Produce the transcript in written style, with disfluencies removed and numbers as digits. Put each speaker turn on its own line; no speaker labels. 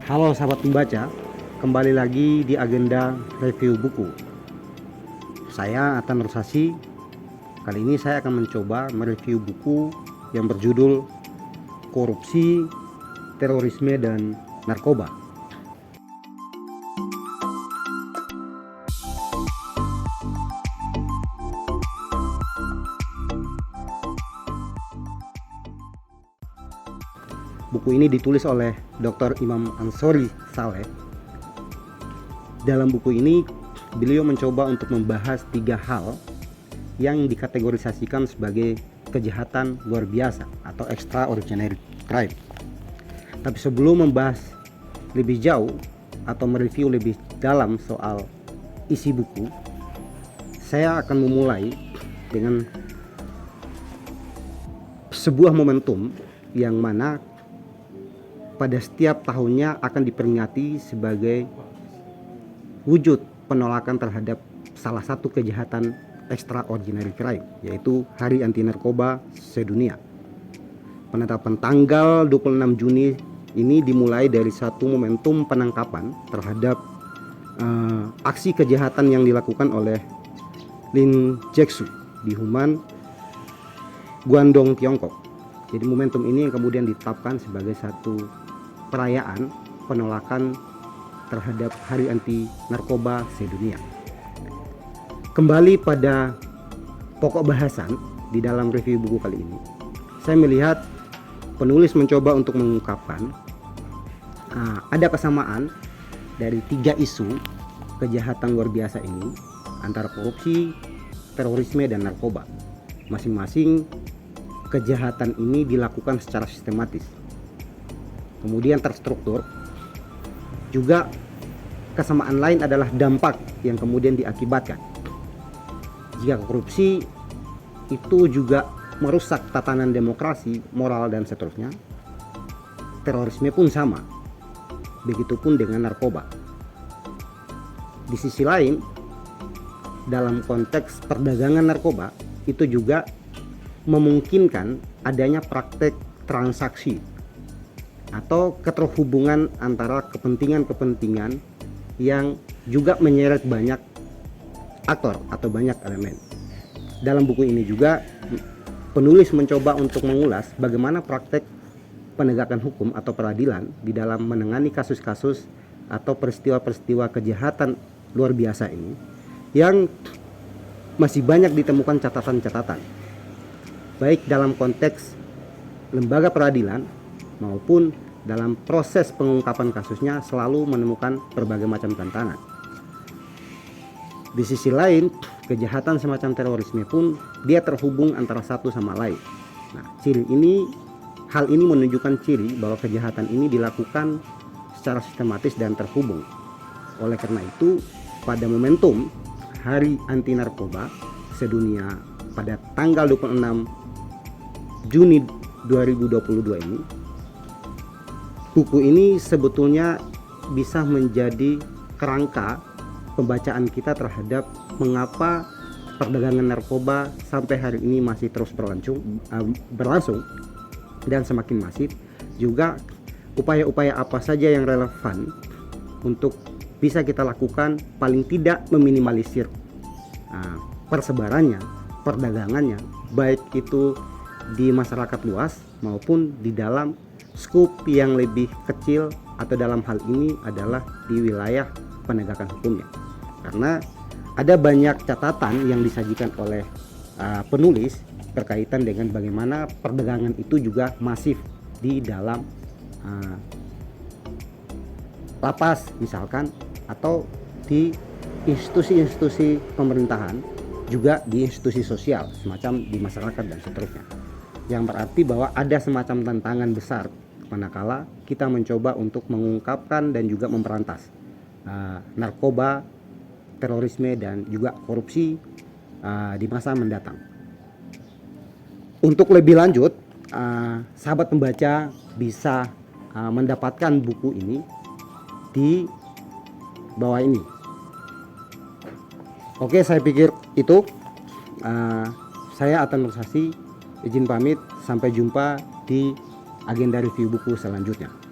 Halo sahabat pembaca, kembali lagi di agenda review buku. Saya Atan Nursasi. Kali ini saya akan mencoba mereview buku yang berjudul Korupsi, Terorisme, dan Narkoba. Buku ini ditulis oleh Dr. Imam Ansori Saleh. Dalam buku ini, beliau mencoba untuk membahas 3 hal yang dikategorisasikan sebagai kejahatan luar biasa atau extraordinary crime. Tapi sebelum membahas lebih jauh atau mereview lebih dalam soal isi buku, saya akan memulai dengan sebuah momentum yang mana pada setiap tahunnya akan diperingati sebagai wujud penolakan terhadap salah satu kejahatan extraordinary crime, yaitu Hari Anti Narkoba Sedunia. Penetapan tanggal 26 Juni ini dimulai dari satu momentum penangkapan terhadap aksi kejahatan yang dilakukan oleh Lin Jexu di Human, Guangdong, Tiongkok. Jadi momentum ini yang kemudian ditetapkan sebagai satu perayaan penolakan terhadap Hari Anti Narkoba Sedunia. Kembali pada pokok bahasan di dalam review buku kali ini, saya melihat penulis mencoba untuk mengungkapkan ada kesamaan dari 3 isu kejahatan luar biasa ini antara korupsi, terorisme, dan narkoba. Masing-masing kejahatan ini dilakukan secara sistematis, kemudian terstruktur. Juga kesamaan lain adalah dampak yang kemudian diakibatkan. Jika korupsi itu juga merusak tatanan demokrasi, moral, dan seterusnya, terorisme pun sama. Begitupun dengan narkoba. Di sisi lain, dalam konteks perdagangan narkoba itu juga memungkinkan adanya praktek transaksi atau keterhubungan antara kepentingan-kepentingan yang juga menyeret banyak aktor atau banyak elemen. Dalam buku ini juga penulis mencoba untuk mengulas bagaimana praktek penegakan hukum atau peradilan di dalam menangani kasus-kasus atau peristiwa-peristiwa kejahatan luar biasa ini yang masih banyak ditemukan catatan-catatan, baik dalam konteks lembaga peradilan maupun dalam proses pengungkapan kasusnya selalu menemukan berbagai macam tantangan. Di sisi lain, kejahatan semacam terorisme pun dia terhubung antara satu sama lain. Nah, hal ini menunjukkan ciri bahwa kejahatan ini dilakukan secara sistematis dan terhubung. Oleh karena itu, pada momentum Hari Anti Narkoba Sedunia pada tanggal 26 Juni 2022 ini, buku ini sebetulnya bisa menjadi kerangka pembacaan kita terhadap mengapa perdagangan narkoba sampai hari ini masih terus berlangsung dan semakin masif. Juga upaya-upaya apa saja yang relevan untuk bisa kita lakukan, paling tidak meminimalisir persebarannya, perdagangannya, baik itu di masyarakat luas maupun di dalam skup yang lebih kecil, atau dalam hal ini adalah di wilayah penegakan hukumnya. Karena ada banyak catatan yang disajikan oleh penulis berkaitan dengan bagaimana perdagangan itu juga masif di dalam lapas misalkan, atau di institusi-institusi pemerintahan, juga di institusi sosial semacam di masyarakat dan seterusnya. Yang berarti bahwa ada semacam tantangan besar manakala kita mencoba untuk mengungkapkan dan juga memberantas narkoba, terorisme, dan juga korupsi di masa mendatang. Untuk lebih lanjut, sahabat pembaca bisa mendapatkan buku ini di bawah ini. Oke, saya pikir itu. Saya Atan Nursasi izin pamit. Sampai jumpa di agenda review buku selanjutnya.